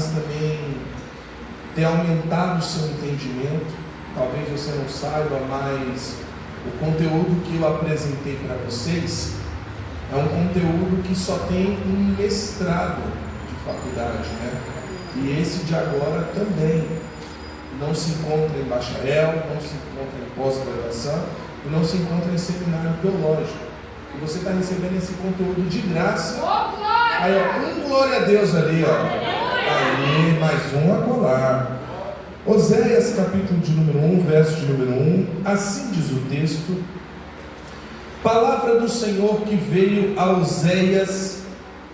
mas também ter aumentado o seu entendimento. Talvez você não saiba, mas o conteúdo que eu apresentei para vocês é um conteúdo que só tem um mestrado de faculdade, né? E esse de agora também não se encontra em bacharel, não se encontra em pós-graduação e não se encontra em seminário teológico. E você está recebendo esse conteúdo de graça. Aí, ó, glória a Deus ali, ó. Aí, mais um acolá. Oséias, capítulo de número 1, verso de número 1. Assim diz o texto: palavra do Senhor que veio a Oséias,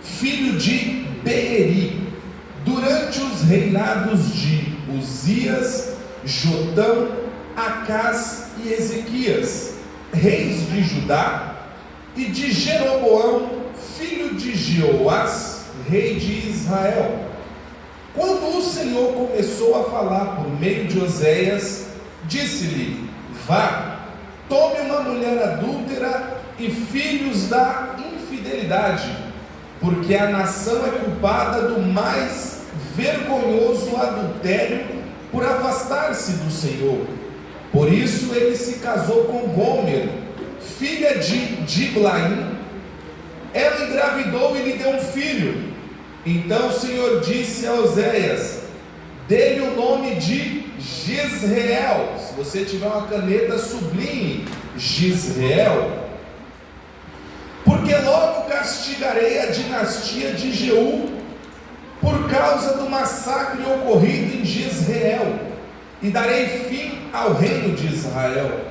filho de Beeri, durante os reinados de Uzias, Jotão, Acás e Ezequias, reis de Judá, e de Jeroboão, filho de Jeoás, rei de Israel. Quando o Senhor começou a falar por meio de Oséias, disse-lhe: vá, tome uma mulher adúltera e filhos da infidelidade, porque a nação é culpada do mais vergonhoso adultério por afastar-se do Senhor. Por isso ele se casou com Gomer, filha de Diblaim. Ela engravidou e lhe deu um filho. Então o Senhor disse a Oséias: dê-lhe o nome de Jezreel. Se você tiver uma caneta, sublinhe Jezreel. Porque logo castigarei a dinastia de Jeú por causa do massacre ocorrido em Jezreel, e darei fim ao reino de Israel.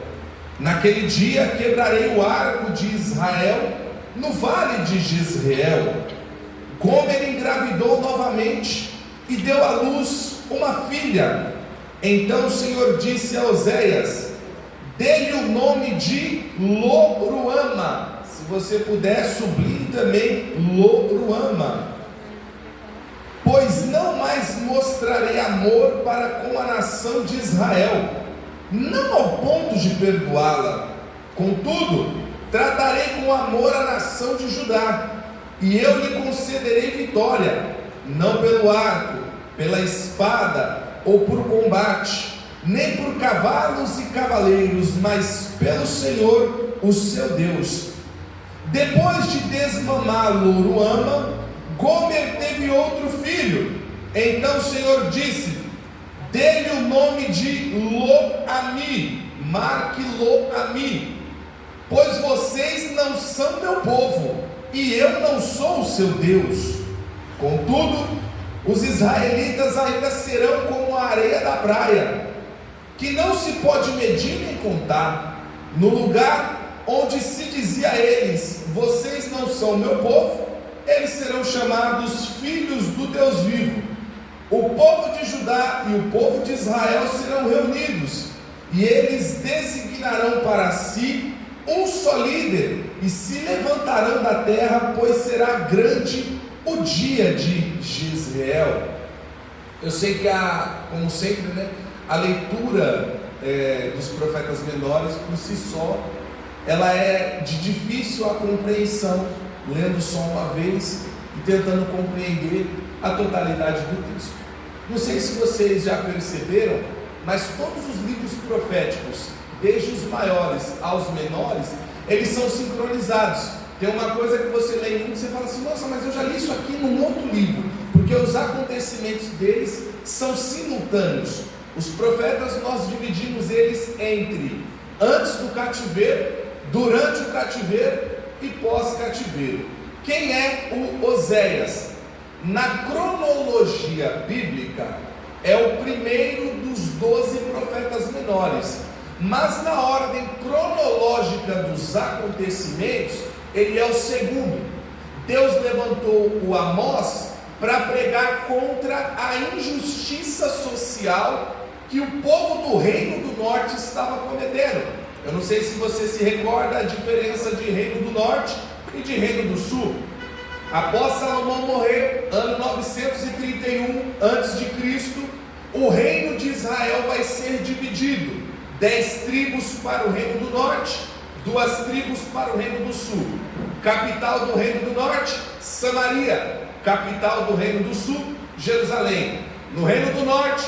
Naquele dia quebrarei o arco de Israel no vale de Jezreel. Gomer engravidou novamente e deu à luz uma filha. Então o Senhor disse a Oséias: dê-lhe o nome de Lo-ruama. Se você puder, sublinhe também Lo-ruama. Pois não mais mostrarei amor para com a nação de Israel, não ao ponto de perdoá-la. Contudo, tratarei com amor a nação de Judá, e eu lhe concederei vitória, não pelo arco, pela espada ou por combate, nem por cavalos e cavaleiros, mas pelo Senhor, o seu Deus. Depois de desmamar Lo-ruama, Gomer teve outro filho. Então o Senhor disse: dê-lhe o nome de Lo-ami. Marque Lo-ami. Pois vocês não são meu povo, e eu não sou o seu Deus. Contudo, os israelitas ainda serão como a areia da praia, que não se pode medir nem contar. No lugar onde se dizia a eles: vocês não são meu povo, eles serão chamados filhos do Deus vivo. O povo de Judá e o povo de Israel serão reunidos, e eles designarão para si um só líder, e se levantarão da terra, pois será grande o dia de Jezreel. Eu sei que como sempre, né, a leitura dos profetas menores por si só, ela é de difícil a compreensão, lendo só uma vez e tentando compreender a totalidade do texto. Não sei se vocês já perceberam, mas todos os livros proféticos, desde os maiores aos menores, eles são sincronizados. Tem uma coisa que você lê em um e você fala assim: nossa, mas eu já li isso aqui num outro livro, porque os acontecimentos deles são simultâneos. Os profetas, nós dividimos eles entre antes do cativeiro, durante o cativeiro e pós-cativeiro. Quem é o Oséias? Na cronologia bíblica, é o primeiro dos 12 profetas menores, mas na ordem cronológica dos acontecimentos, ele é o segundo. Deus levantou o Amós para pregar contra a injustiça social que o povo do reino do norte estava cometendo. Eu não sei se você se recorda a diferença de reino do norte e de reino do sul. Após Salomão morrer, ano 931 a.C., o reino de Israel vai ser dividido: 10 tribos para o reino do norte, 2 tribos para o reino do sul. Capital do reino do norte, Samaria. Capital do reino do sul, Jerusalém. No Reino do Norte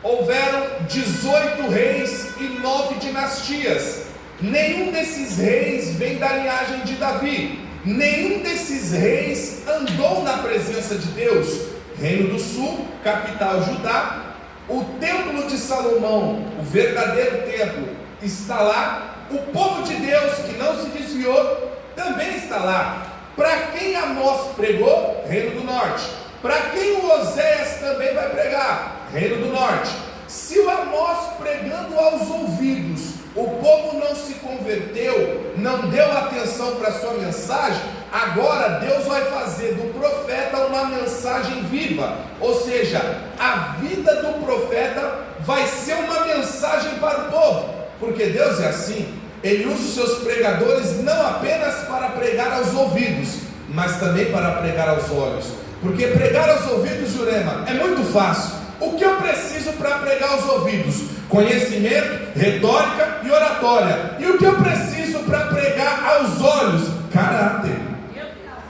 houveram 18 reis e 9 dinastias. Nenhum desses reis vem da linhagem de Davi. Nenhum desses reis andou na presença de Deus. Reino do Sul, capital Judá. O templo de Salomão, o verdadeiro templo, está lá. O povo de Deus que não se desviou também está lá. Para quem Amós pregou? Reino do Norte. Para quem o Oséias também vai pregar? Reino do Norte. Se o Amós pregando aos ouvidos, o povo não se converteu, não deu atenção para a sua mensagem, agora Deus vai fazer do profeta uma mensagem viva. Ou seja, a vida do profeta vai ser uma mensagem para o povo, porque Deus é assim. Ele usa os seus pregadores não apenas para pregar aos ouvidos, mas também para pregar aos olhos. Porque pregar aos ouvidos, Jurema, é muito fácil. O que eu preciso para pregar aos ouvidos? Conhecimento, retórica e oratória. E o que eu preciso para pregar aos olhos? Caráter.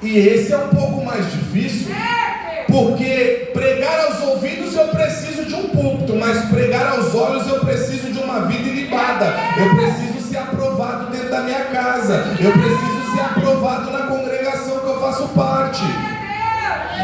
E esse é um pouco mais difícil, porque pregar aos ouvidos eu preciso de um púlpito, mas pregar aos olhos eu preciso de uma vida ilibada. Eu preciso ser aprovado dentro da minha casa. Eu preciso ser aprovado na congregação que eu faço parte.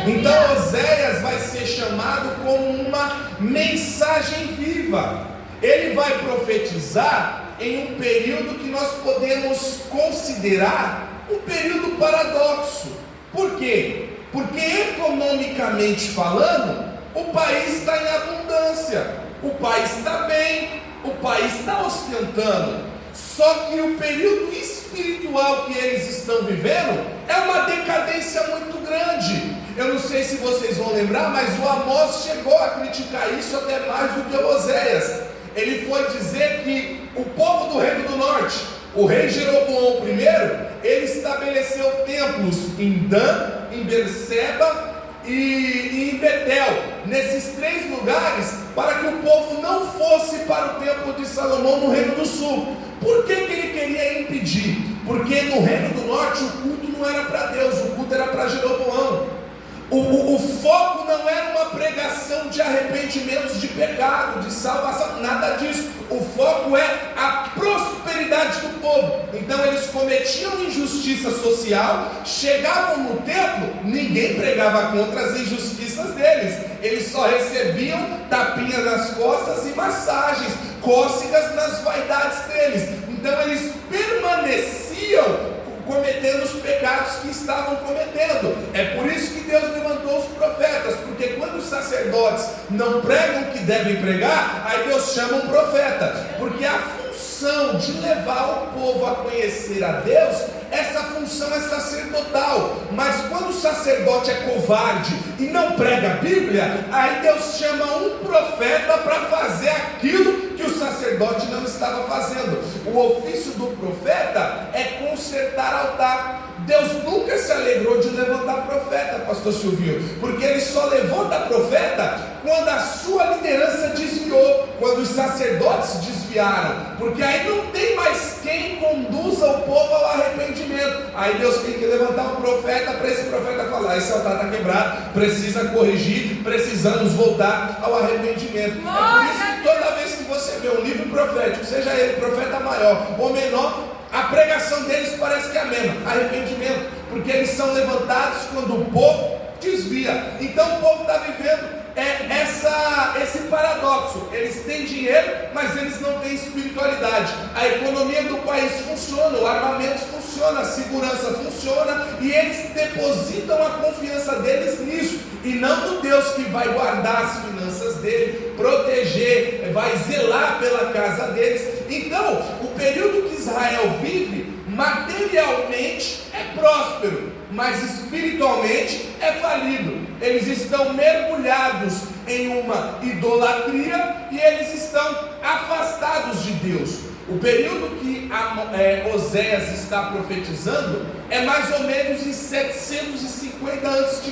Então Oséias vai ser chamado como uma mensagem viva. Ele vai profetizar em um período que nós podemos considerar um período paradoxo. Por quê? Porque economicamente falando, o país está em abundância, o país está bem, o país está ostentando. Só que o período espiritual que eles estão vivendo é uma decadência muito grande. Eu não sei se vocês vão lembrar, mas o Amós chegou a criticar isso até mais do que o Oséias. Ele foi dizer que o povo do Reino do Norte, o rei Jeroboão I, ele estabeleceu templos em Dan, em Berseba e em Betel, nesses 3 lugares, para que o povo não fosse para o templo de Salomão no Reino do Sul. Por que ele queria impedir? Porque no Reino do Norte o culto não era para Deus, o culto era para Jeroboão. O foco não era uma pregação de arrependimentos de pecado, de salvação, nada disso. O foco é a prosperidade do povo. Então eles cometiam injustiça social, chegavam no templo, ninguém pregava contra as injustiças deles. Eles só recebiam tapinhas nas costas e massagens, cócegas nas vaidades deles. Então eles permaneciam cometendo os pecados que estavam cometendo. É por isso que Deus levantou os profetas, porque quando os sacerdotes não pregam o que devem pregar, aí Deus chama um profeta, porque a função de levar o povo a conhecer a Deus, essa função é sacerdotal. Mas quando o sacerdote é covarde e não prega a Bíblia, aí Deus chama um profeta para fazer aquilo que o sacerdote não estava fazendo. O ofício do profeta é consertar altar. Deus nunca se alegrou de levantar profeta, pastor Silvio, porque ele só levanta profeta quando a sua liderança desviou, quando os sacerdotes desviaram, porque aí não tem mais quem conduza o povo ao arrependimento. Aí Deus tem que levantar um profeta para esse profeta falar: esse altar está quebrado, precisa corrigir, precisamos voltar ao arrependimento. É por isso que toda vez que você vê um livro profético, seja ele profeta maior ou menor, a pregação deles parece que é a mesma: arrependimento, porque eles são levantados quando o povo desvia. Então o povo está vivendo esse paradoxo. Eles têm dinheiro, mas eles não têm espiritualidade. A economia do país funciona, o armamento funciona, a segurança funciona, e eles depositam a confiança deles nisso, e não no Deus que vai guardar as finanças dele, proteger, vai zelar pela casa deles. Então, o período que Israel vive, materialmente é próspero, mas espiritualmente é falido. Eles estão mergulhados em uma idolatria e eles estão afastados de Deus. O período que Oséias está profetizando é mais ou menos em 750 a.C.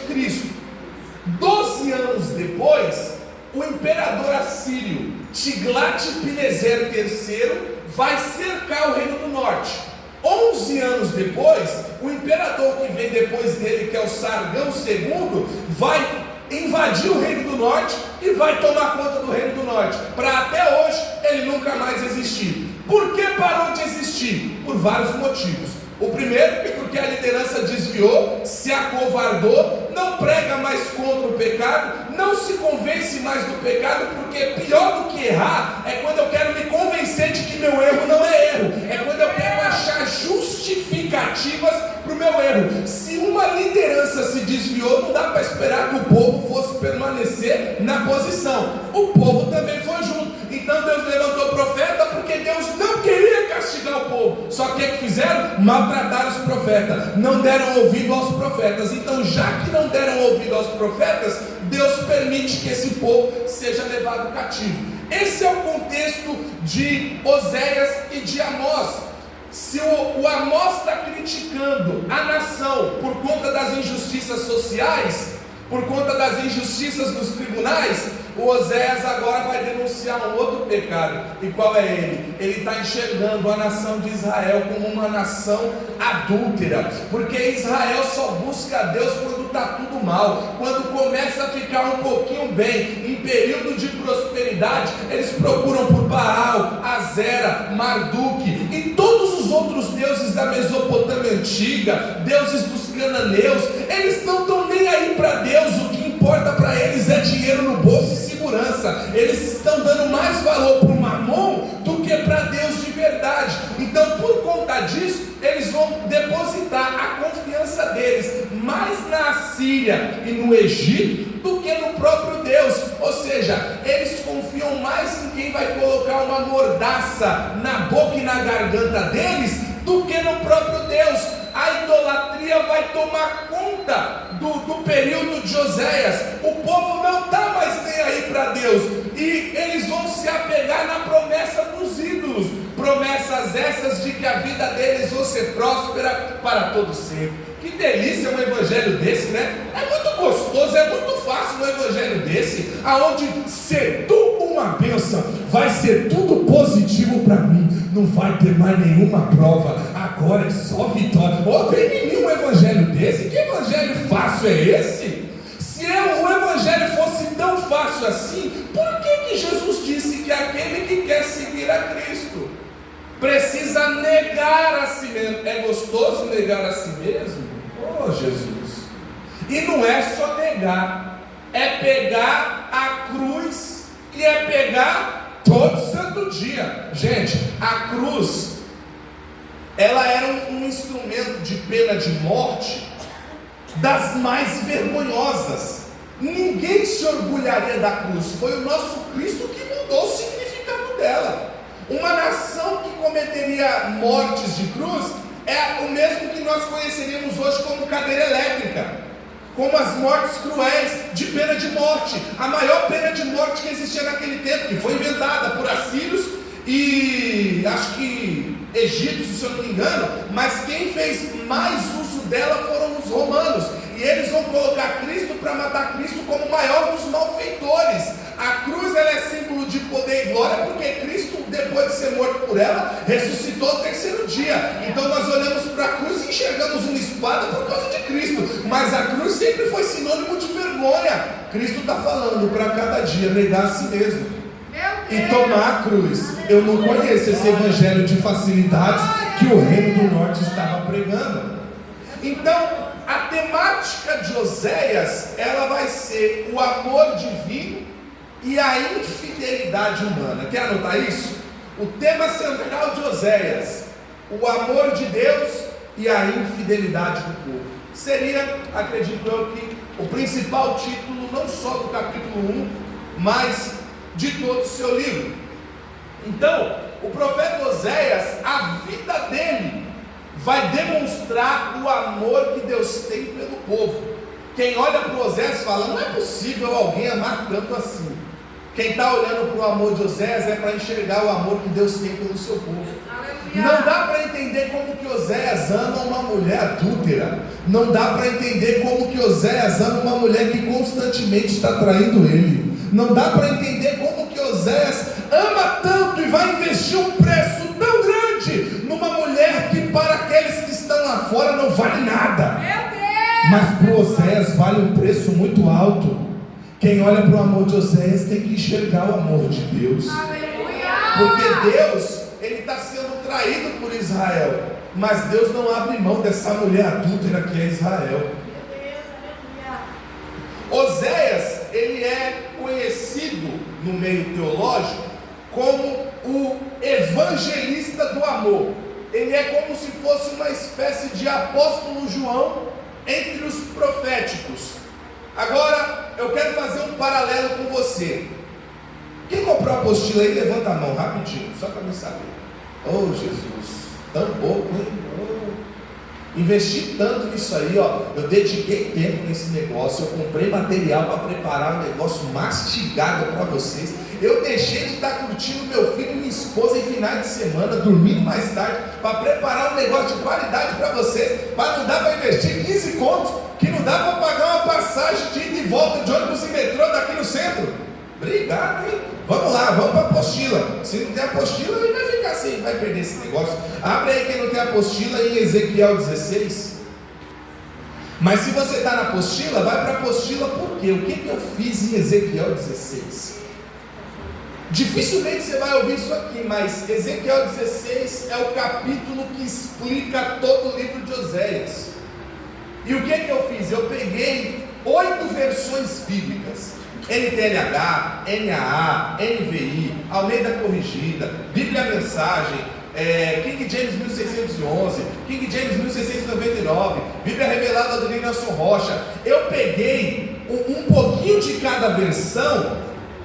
12 anos depois, o imperador assírio Tiglat-Pileser III vai cercar o Reino do Norte. 11 anos depois, o imperador que vem depois dele, que é o Sargão II, vai invadir o reino do norte e vai tomar conta do reino do norte, para até hoje ele nunca mais existir. Por que parou de existir? Por vários motivos. O primeiro é porque a liderança desviou, se acovardou, não prega mais contra o pecado, não se convence mais do pecado, porque pior do que errar é quando eu quero me convencer de que meu erro não é erro, é quando eu quero achar justificativas para o meu erro. Se uma liderança se desviou, não dá para esperar que o povo fosse permanecer na posição. O povo também foi junto. Então Deus levantou o profeta porque Deus não queria castigar o povo. Só que o que fizeram? Maltrataram os profetas, não deram ouvido aos profetas. Então, já que não deram ouvido aos profetas, Deus permite que esse povo seja levado cativo. Esse é o contexto de Oséias e de Amós. Se o Amós está criticando a nação por conta das injustiças sociais, por conta das injustiças dos tribunais, o Oséias agora vai denunciar um outro pecado. E qual é ele? Ele está enxergando a nação de Israel como uma nação adúltera, porque Israel só busca a Deus quando está tudo mal, quando começa a ficar um pouquinho bem. Em período de prosperidade, eles procuram por Baal, Azera, Marduk e todos os outros deuses da Mesopotâmia antiga, deuses dos cananeus. Eles não estão nem aí para Deus. O que importa para eles é dinheiro no bolso e segurança. Eles estão dando mais valor para o mamon do que para Deus de verdade. Então, por conta disso, eles vão depositar a confiança deles mais na Assíria e no Egito do que no próprio Deus. Ou seja, eles confiam mais em quem vai colocar uma mordaça na boca e na garganta deles do que no próprio Deus. A idolatria vai tomar conta do período de Oséias. O povo não está mais nem aí para Deus, e eles vão se apegar na promessa dos ídolos, promessas essas de que a vida deles vai ser próspera para todo sempre. Que delícia um evangelho desse, né? É muito gostoso, é muito fácil um evangelho desse, aonde ser tu uma bênção, vai ser tudo positivo para mim, não vai ter mais nenhuma prova, agora é só vitória. Tem em mim um evangelho desse? Que evangelho fácil é esse? Se o evangelho fosse tão fácil assim, por que Jesus disse que aquele que quer seguir a Cristo precisa negar a si mesmo? É gostoso negar a si mesmo? Oh, Jesus! E não é só negar, é pegar a cruz e é pegar todo santo dia. Gente, a cruz, ela era um instrumento de pena de morte das mais vergonhosas. Ninguém se orgulharia da cruz. Foi o nosso Cristo que mudou o significado dela. Uma nação que cometeria mortes de cruz é o mesmo que nós conheceríamos hoje como cadeira elétrica, como as mortes cruéis de pena de morte. A maior pena de morte que existia naquele tempo, que foi inventada por assírios e acho que egípcios, se eu não me engano, mas quem fez mais uso dela foram os romanos, e eles vão colocar Cristo para matar Cristo como o maior dos malfeitores. A cruz, ela é símbolo de poder e glória, porque Cristo, depois de ser morto por ela, ressuscitou ao terceiro dia. Então nós olhamos para a cruz e enxergamos uma espada por causa de Cristo, mas a cruz sempre foi sinônimo de vergonha. Cristo está falando para cada dia negar a si mesmo e tomar a cruz. Eu não conheço esse evangelho de facilidades que o reino do norte estava pregando. Então, a temática de Oséias, ela vai ser o amor divino e a infidelidade humana. Quer anotar isso? O tema central de Oséias: o amor de Deus e a infidelidade do povo. Seria, acredito eu, que o principal título, não só do capítulo 1, mas de todo o seu livro. Então, o profeta Oséias, a vida dele vai demonstrar o amor que Deus tem pelo povo. Quem olha para Oséias fala: não é possível alguém amar tanto assim. Quem está olhando para o amor de Oséias é para enxergar o amor que Deus tem pelo seu povo. Não dá para entender como que Oséias ama uma mulher adúltera. Não dá para entender como que Oséias ama uma mulher que constantemente está traindo ele. Não dá para entender como que Oséias ama tanto e vai investir um preço tão grande numa mulher que para aqueles que estão lá fora não vale nada, mas para Oséias vale um preço muito alto. Quem olha para o amor de Oséias tem que enxergar o amor de Deus. Porque Deus, ele está sendo traído por Israel, mas Deus não abre mão dessa mulher adúltera que é Israel. Oséias, ele é conhecido no meio teológico como o evangelista do amor. Ele é como se fosse uma espécie de apóstolo João entre os proféticos. Agora, eu quero fazer um paralelo com você. Quem comprou a apostila aí, levanta a mão rapidinho, só para me saber. Oh Jesus, tão pouco, hein? Oh. Investi tanto nisso aí, ó. Eu dediquei tempo nesse negócio. Eu comprei material para preparar um negócio mastigado para vocês. Eu deixei de estar curtindo meu filho e minha esposa em finais de semana, dormindo mais tarde, para preparar um negócio de qualidade para vocês. Para não dar para investir 15 contos, que não dá para pagar uma passagem de ida e volta de ônibus e metrô daqui no centro. Obrigado, hein? Vamos lá, vamos para a apostila. Se não tem apostila, aí vai ficar assim, vai perder esse negócio. Abre aí quem não tem apostila em Ezequiel 16. Mas se você está na apostila, vai para a apostila por quê? O que eu fiz em Ezequiel 16? Dificilmente você vai ouvir isso aqui, mas Ezequiel 16 é o capítulo que explica todo o livro de Oséias. E o que eu fiz? Eu peguei 8 versões bíblicas: NTLH, NAA, NVI, Almeida Corrigida, Bíblia Mensagem, King James 1611, King James 1699, Bíblia Revelada do Nelson Rocha. Eu peguei um pouquinho de cada versão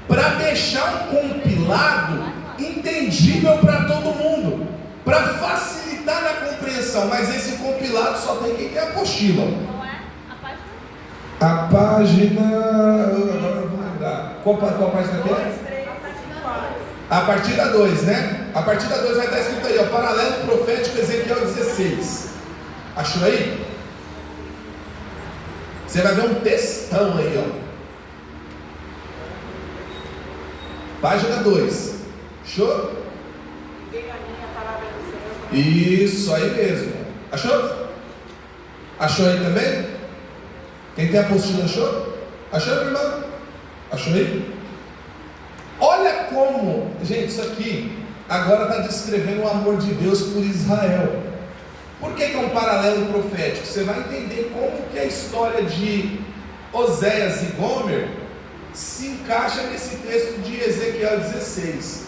para deixar um compilado entendível para todo mundo, para facilitar na compreensão. Mas esse compilado só tem quem tem apostila. A página, agora eu vou lembrar. Qual página que é? A partir da 2, né? A partir da 2 vai estar escrito aí, ó, paralelo profético Ezequiel 16. Achou aí? Você vai ver um textão aí, ó. Página 2. Achou? Isso aí mesmo. Achou? Achou aí também? Quem tem apostila achou? Achou, meu irmão? Achou aí? Olha como, gente, isso aqui agora está descrevendo o amor de Deus por Israel. Por que é um paralelo profético? Você vai entender como que a história de Oséias e Gomer se encaixa nesse texto de Ezequiel 16.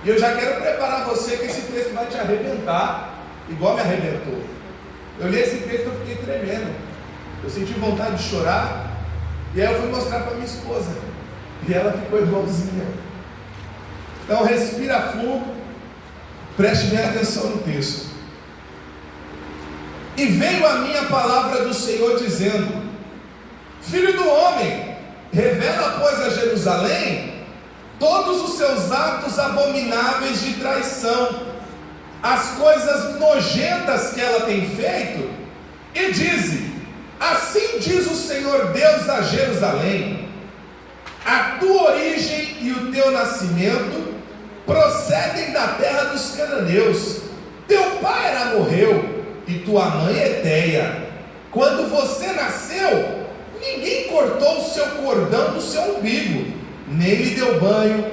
E eu já quero preparar você que esse texto vai te arrebentar, igual me arrebentou. Eu li esse texto e eu fiquei tremendo. Eu senti vontade de chorar. E aí eu fui mostrar para minha esposa, e ela ficou igualzinha. Então respira fundo, preste bem atenção no texto. E veio a minha palavra do Senhor dizendo: Filho do homem, revela pois a Jerusalém todos os seus atos abomináveis de traição, as coisas nojentas que ela tem feito, e dize: assim diz o Senhor Deus a Jerusalém: a tua origem e o teu nascimento procedem da terra dos cananeus. Teu pai era amorreu e tua mãe Eteia. Quando você nasceu, ninguém cortou o seu cordão do seu umbigo, nem lhe deu banho,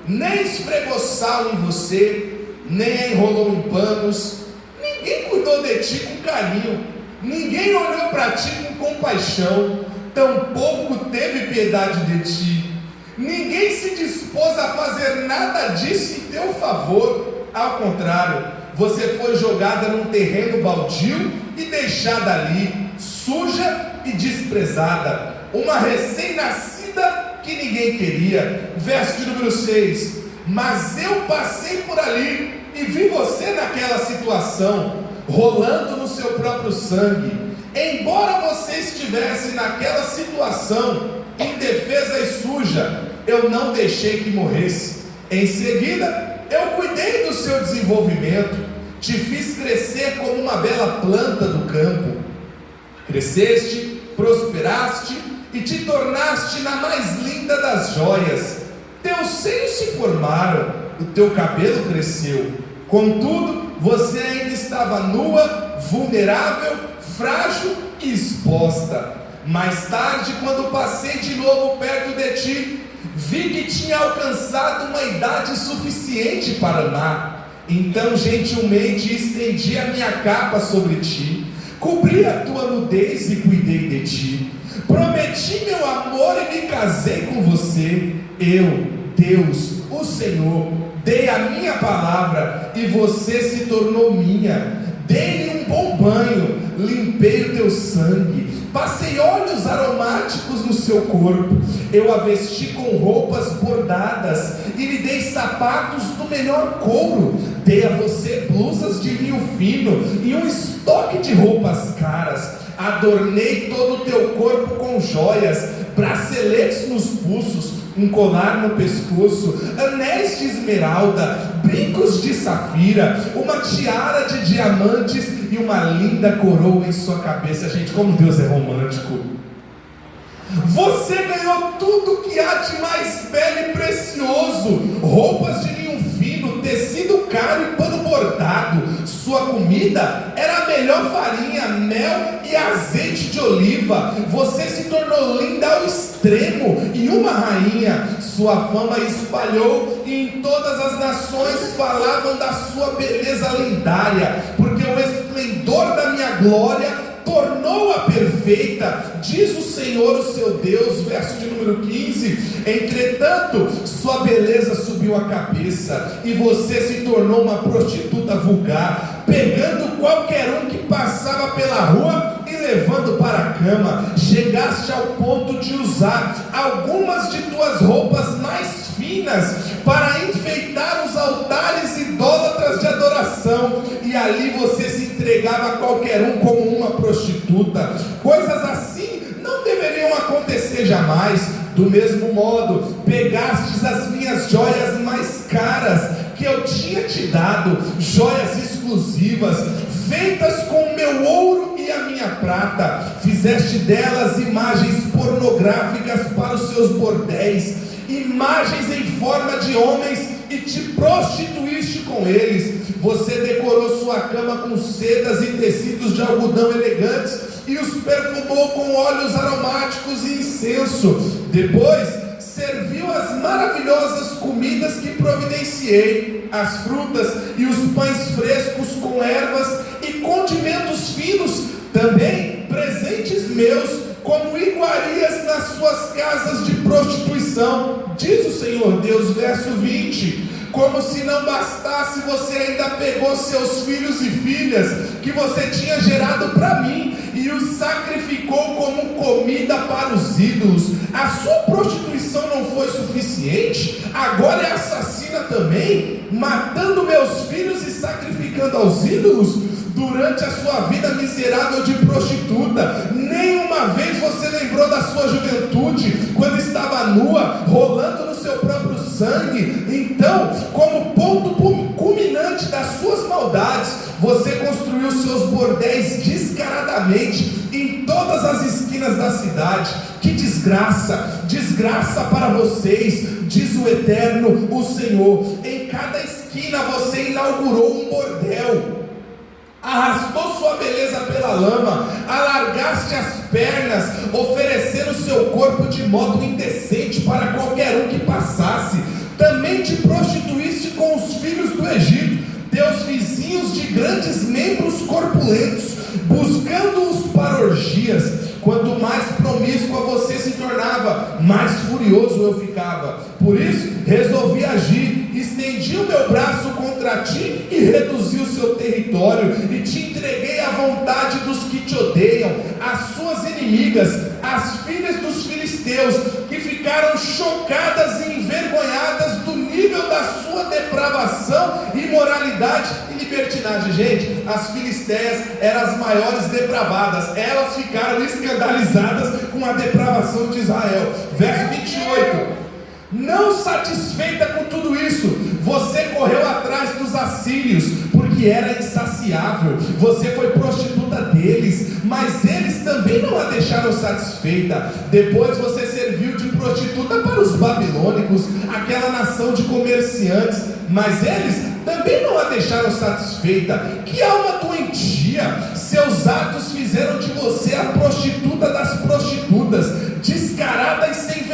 nem esfregou sal em você, nem a enrolou em panos. Ninguém cuidou de ti com carinho, ninguém olhou para ti com compaixão, tampouco teve piedade de ti. Ninguém se dispôs a fazer nada disso em teu favor. Ao contrário, você foi jogada num terreno baldio e deixada ali, suja e desprezada, uma recém-nascida que ninguém queria. Verso de número 6: mas eu passei por ali e vi você naquela situação, rolando no seu próprio sangue. Embora você estivesse naquela situação, indefesa e suja, eu não deixei que morresse. Em seguida, eu cuidei do seu desenvolvimento, te fiz crescer como uma bela planta do campo. Cresceste, prosperaste e te tornaste na mais linda das joias. Teus seios se formaram, o teu cabelo cresceu. Contudo, você ainda estava nua, vulnerável, frágil e exposta. Mais tarde, quando passei de novo perto de ti, vi que tinha alcançado uma idade suficiente para amar. Então gentilmente estendi a minha capa sobre ti, cobri a tua nudez e cuidei de ti. Prometi meu amor e me casei com você. Eu, Deus, o Senhor, dei a minha palavra e você se tornou minha. Dei-lhe um bom banho, limpei o teu sangue, passei óleos aromáticos no seu corpo. Eu a vesti com roupas bordadas e lhe dei sapatos do melhor couro. Dei a você blusas de linho fino e um estoque de roupas caras. Adornei todo o teu corpo com joias, braceletes nos pulsos, um colar no pescoço, anéis de esmeralda, brincos de safira, uma tiara de diamantes e uma linda coroa em sua cabeça. Gente, como Deus é romântico. Você ganhou tudo que há de mais belo e precioso: roupas de linho fino, tecido caro e pano bordado. Sua comida era a melhor farinha, mel e azeite de oliva. Você se tornou linda ao extremo e uma rainha. Sua fama espalhou e em todas as nações falavam da sua beleza lendária, porque o esplendor da minha glória tornou-a perfeita, diz o Senhor, o seu Deus. Verso de número 15: entretanto, sua beleza subiu a cabeça, e você se tornou uma prostituta vulgar, pegando qualquer um que passava pela rua e levando para a cama. Chegaste ao ponto de usar algumas de tuas roupas mais finas para enfeitar os altares idólatras de adoração, e ali você se entregava a qualquer um como uma prostituta. Coisas assim não deveriam acontecer jamais. Do mesmo modo, pegastes as minhas joias mais caras que eu tinha te dado, joias exclusivas, feitas com o meu ouro e a minha prata. Fizeste delas imagens pornográficas para os seus bordéis, imagens em forma de homens, e te prostituíste com eles. Você decorou sua cama com sedas e tecidos de algodão elegantes, e os perfumou com óleos aromáticos e incenso. Depois serviu as maravilhosas comidas que providenciei, as frutas e os pães frescos com ervas e condimentos finos, também presentes meus, como iguarias nas suas casas de prostituição, diz o Senhor Deus. Verso 20: como se não bastasse, você ainda pegou seus filhos e filhas que você tinha gerado para mim e os sacrificou como comida para os ídolos. A sua prostituição não foi suficiente? Agora é assassina também, matando meus filhos e sacrificando aos ídolos? Durante a sua vida miserável de prostituta, nenhuma vez você lembrou da sua juventude, quando estava nua, rolando no seu próprio sangue. Então, como ponto culminante das suas maldades, você construiu seus bordéis descaradamente em todas as esquinas da cidade. Que desgraça, desgraça para vocês, diz o Eterno, o Senhor. Em cada esquina você inaugurou um bordel, arrastou sua beleza pela lama, alargaste as pernas, oferecendo seu corpo de modo indecente para qualquer um que passasse. Também te prostituíste com os filhos do Egito, teus vizinhos de grandes membros corpulentos, buscando-os para orgias. Quanto mais promíscua você se tornava, mais furioso eu ficava. Por isso resolvi agir, estendi o meu braço contra ti e reduzi o seu território, e te entreguei à vontade dos que te odeiam, às suas inimigas, as filhas dos filisteus, que ficaram chocadas e envergonhadas do nível da sua depravação, imoralidade e libertinagem. Gente, as filisteias eram as maiores depravadas, elas ficaram escandalizadas com a depravação de Israel. Verso 28: não satisfeita com tudo isso, você correu atrás dos assírios, porque era insaciável. Você foi prostituta deles, mas eles também não a deixaram satisfeita. Depois você serviu de prostituta para os babilônicos, aquela nação de comerciantes, mas eles também não a deixaram satisfeita. Que alma doentia! Seus atos fizeram de você a prostituta das prostitutas.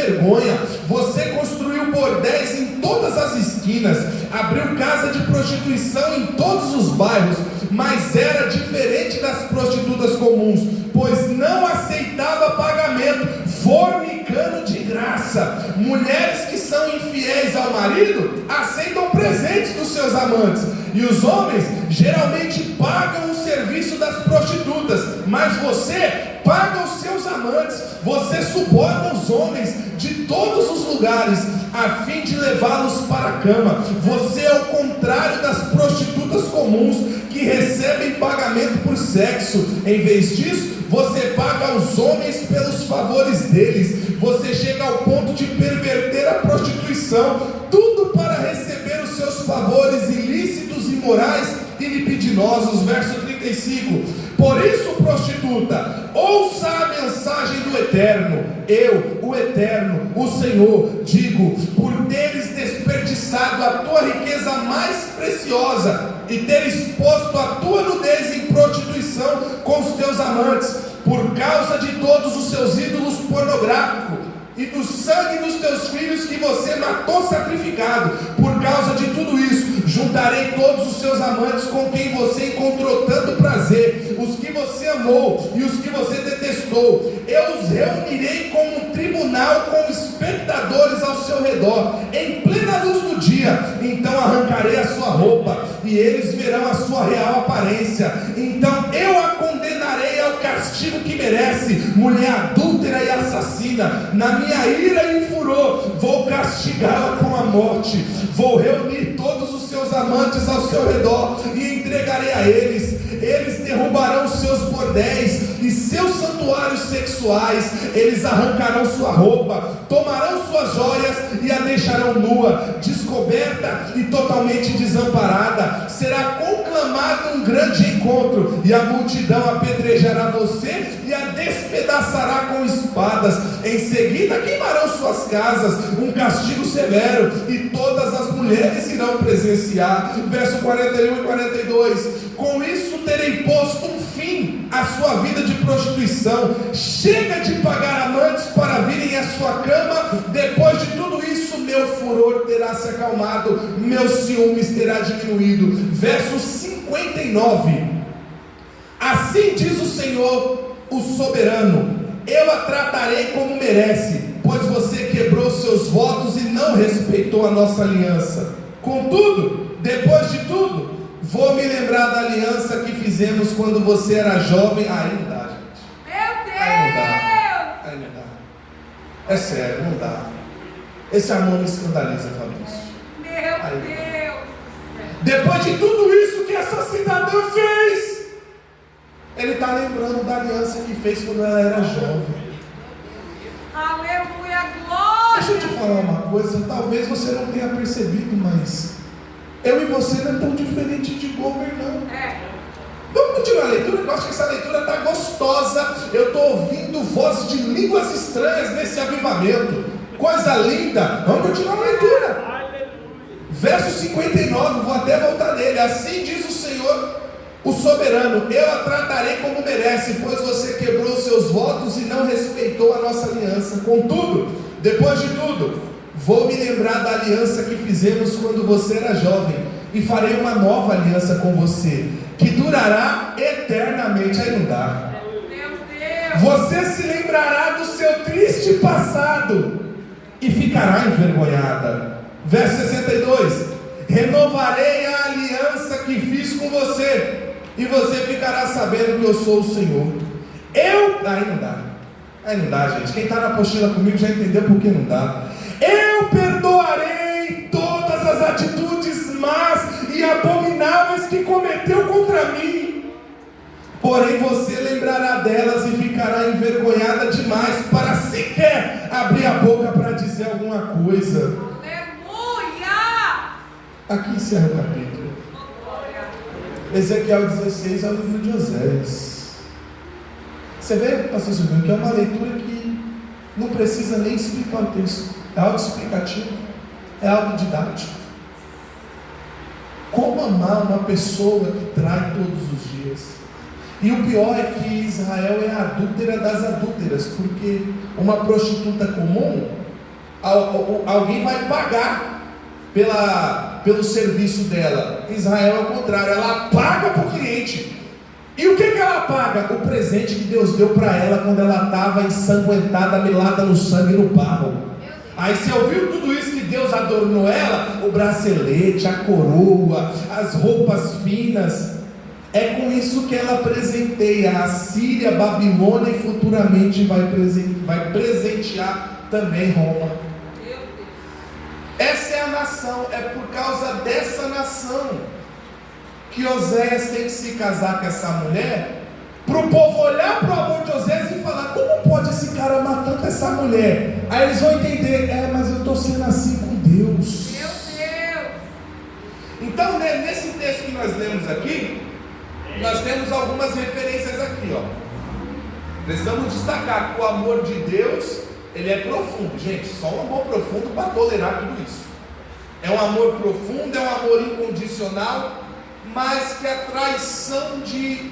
vergonha. Você construiu bordéis em todas as esquinas, abriu casa de prostituição em todos os bairros, mas era diferente das prostitutas comuns, pois não aceitava pagamento, fornicando de graça. Mulheres que são infiéis ao marido aceitam presentes dos seus amantes, e os homens geralmente pagam o serviço das prostitutas, mas você paga os seus amantes. Você suborna os homens de todos os lugares a fim de levá-los para a cama. Você é o contrário das prostitutas comuns, que recebem pagamento por sexo. Em vez disso, você paga aos homens pelos favores deles. Você chega ao ponto de perverter a prostituição, tudo para receber os seus favores ilícitos, imorais e libidinosos. Verso 35: por isso, prostituta, ouça a mensagem do Eterno. Eu, o Eterno, o Senhor, digo: por teres desperdiçado a tua riqueza mais preciosa e teres posto a tua nudez em prostituição com os teus amantes, por causa de todos os seus ídolos pornográficos e do sangue dos teus filhos que você matou sacrificado, por causa de tudo isso, juntarei todos os seus amantes com quem você encontrou tanto prazer, os que você amou e os que você detestou. Eu os reunirei como um tribunal com espectadores ao seu redor, em plena luz do dia. Então arrancarei a sua roupa e eles verão a sua real aparência. Então eu a condenarei ao castigo que merece, mulher adúltera e assassina. Na minha ira e furor vou castigá-la com a morte. Vou reunir todos os seus amantes ao seu redor e entregarei a eles. Eles derrubarão seus bordéis e seus santuários sexuais. Eles arrancarão sua roupa, tomarão suas joias e a deixarão nua, descoberta e totalmente desamparada. Será conclamado um grande encontro, e a multidão apedrejará você e a despedaçará com espadas. Em seguida queimarão suas casas, um castigo severo, e todas as mulheres irão presenciar. Verso 41 e 42: com isso terei posto um fim à sua vida de prostituição. Chega de pagar amantes para virem à sua cama. Depois de tudo isso, meu furor terá se acalmado, meu ciúmes terá diminuído. Verso 59: assim diz o Senhor, o soberano: eu a tratarei como merece, pois você quebrou seus votos e não respeitou a nossa aliança. Contudo, depois de tudo, vou me lembrar da aliança que fizemos quando você era jovem. Aí não dá, gente. Meu Deus! Aí não dá. É sério, não dá. Esse amor me escandaliza, Fabrício. Meu Deus! Depois de tudo isso que essa cidadã fez, ele está lembrando da aliança que fez quando ela era jovem. Aleluia, glória! Deixa eu te falar uma coisa, talvez você não tenha percebido, mas eu e você não é tão diferente de Gomer, não. Vamos continuar a leitura, eu acho que essa leitura está gostosa. Eu estou ouvindo vozes de línguas estranhas nesse avivamento. Coisa linda. Vamos continuar a leitura. Verso 59, vou até voltar nele. Assim diz o Senhor, o soberano: eu a tratarei como merece, pois você quebrou seus votos e não respeitou a nossa aliança. Contudo, depois de tudo, vou me lembrar da aliança que fizemos quando você era jovem, e farei uma nova aliança com você, que durará eternamente. Aí não dá. Meu Deus! Você se lembrará do seu triste passado e ficará envergonhada. Verso 62: renovarei a aliança que fiz com você, e você ficará sabendo que eu sou o Senhor. Aí não dá, gente. Quem está na apostila comigo já entendeu por que não dá. Eu perdoarei todas as atitudes más e abomináveis que cometeu contra mim, porém você lembrará delas e ficará envergonhada demais para sequer abrir a boca para dizer alguma coisa. Aleluia! Aqui encerra o capítulo. Ezequiel 16 é o livro de Oséias. Você vê, pastor Silvio, que é uma leitura que não precisa nem explicar o texto. É autoexplicativo, é autodidático. Como amar uma pessoa que trai todos os dias? E o pior é que Israel é a adúltera das adúlteras, porque uma prostituta comum alguém vai pagar pelo serviço dela. Israel é o contrário, ela paga para o cliente. E o que ela paga? O presente que Deus deu para ela quando ela estava ensanguentada, melada no sangue e no barro. Aí você ouviu tudo isso que Deus adornou ela? O bracelete, a coroa, as roupas finas. É com isso que ela presenteia a Síria, a Babilônia e futuramente vai presentear também Roma. Essa é a nação, é por causa dessa nação que Oséias tem que se casar com essa mulher, para o povo olhar para o amor de Oséias e falar: como pode esse cara amar tanto essa mulher? Aí eles vão entender: mas eu estou sendo assim com Deus. Meu Deus! Então, nesse texto que nós lemos aqui, nós temos algumas referências aqui, ó. Precisamos destacar que o amor de Deus, ele é profundo, gente. Só um amor profundo para tolerar tudo isso. É um amor profundo, é um amor incondicional, mas que a traição de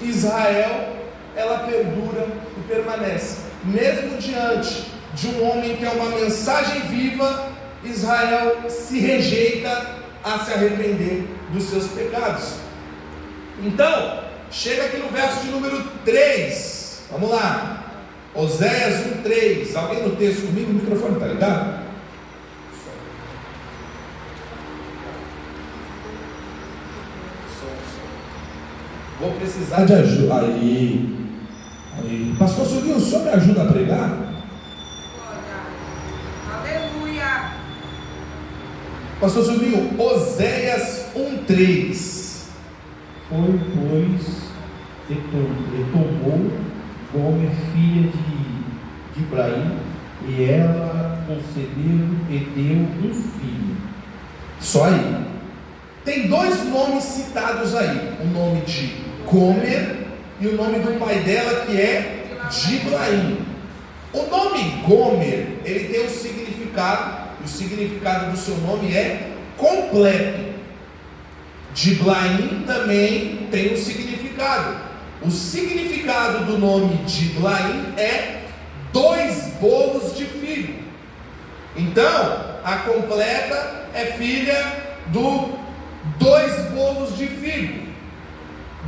Israel, ela perdura e permanece. Mesmo diante de um homem que é uma mensagem viva, Israel se rejeita a se arrepender dos seus pecados. Então, chega aqui no verso de número 3. Vamos lá. Oséias 1:3. Alguém no texto comigo? O microfone está ligado? Vou precisar de ajuda. Aí. Pastor Silvinho, o senhor me ajuda a pregar? Aleluia! Pastor Silvinho, Oséias 1:3. Foi, pois, retomou Gomer, filha de Ibraim, e ela concebeu e deu um filho. Só aí. Tem dois nomes citados aí: o nome de Gomer e o nome do pai dela, que é Diblaim. O nome Gomer, ele tem um significado, e o significado do seu nome é completo. Diblaim também tem um significado. O significado do nome Diblaim é 2 bolos de figo. Então, a completa é filha do 2 bolos de figo.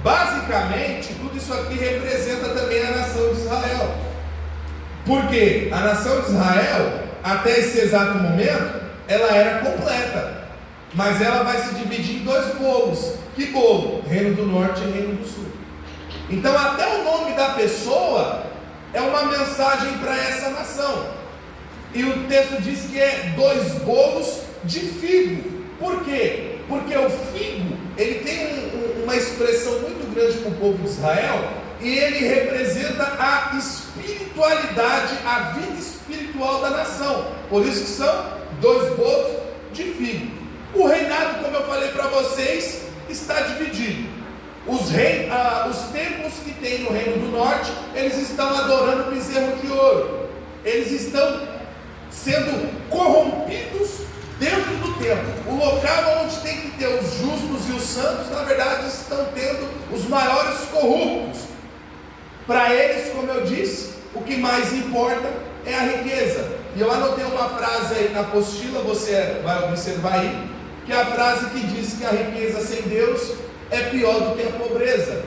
Basicamente, tudo isso aqui representa também a nação de Israel. Porque a nação de Israel, até esse exato momento, ela era completa. Mas ela vai se dividir em 2 bolos. Que bolo? Reino do Norte e Reino do Sul. Então, até o nome da pessoa é uma mensagem para essa nação. E o texto diz que é 2 bolos de figo. Por quê? Porque o figo, ele tem uma expressão muito grande para o povo de Israel, e ele representa a espiritualidade, a vida espiritual da nação. Por isso que são 2 bolos de figo. O reinado, como eu falei para vocês, está dividido. Os templos que tem no Reino do Norte, eles estão adorando o bezerro de ouro. Eles estão sendo corrompidos dentro do templo. O local onde tem que ter os justos e os santos, na verdade, estão tendo os maiores corruptos. Para eles, como eu disse, o que mais importa é a riqueza. E eu anotei uma frase aí na apostila, você vai observar aí, que é a frase que diz que a riqueza sem Deus é pior do que a pobreza,